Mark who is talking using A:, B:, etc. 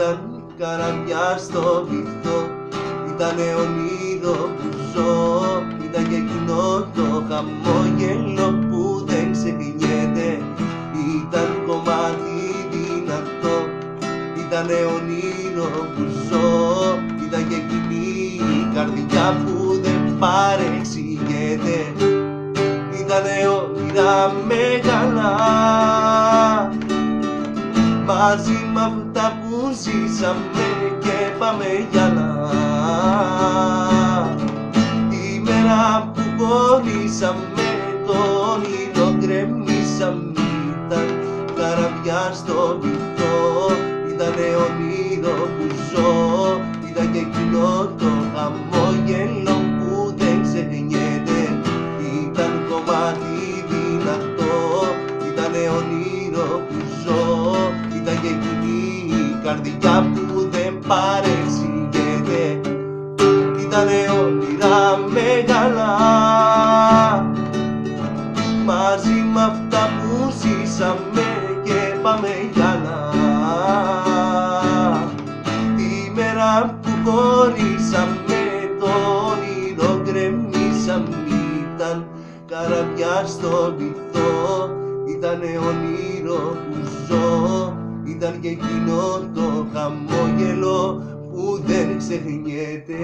A: Ήταν καραβιά στο βυθό, ήτανε όνειρο που ζω. Ήταν και εκείνο το χαμόγελο που δεν ξεχνιέται. Ήταν κομμάτι δυνατό, ήτανε όνειρο που ζω. Ήταν και εκείνη η καρδιά που δεν παρεξηγείται. Ήτανε όνειρα μεγάλα, μαζί μ' αυτά που ζήσαμε και πάμε γυαλά. Τη μέρα που χωρίσαμε το όνειρο γκρεμίσαμε. Ήταν καραβιά στο βυθό, ήτανε όνειρο που ζω. Ήταν και εκείνο το χαμόγελο που δεν ξεχνιέται. Ήταν κομμάτι δυνατό, ήτανε όνειρο που ζω. Ήταν και εκείνη η καρδιά που δεν παρεξηγείται. Ήτανε όνειρα μεγάλα, μαζί μ' αυτά που ζήσαμε και πάμε γυαλά. Τη μέρα που χωρίσαμε το όνειρο γκρεμίσαμε. Ήταν καραβιά στο βυθό, ήτανε όνειρο που ζω. Ήταν και εκείνο το χαμόγελο που δεν ξεχνιέται.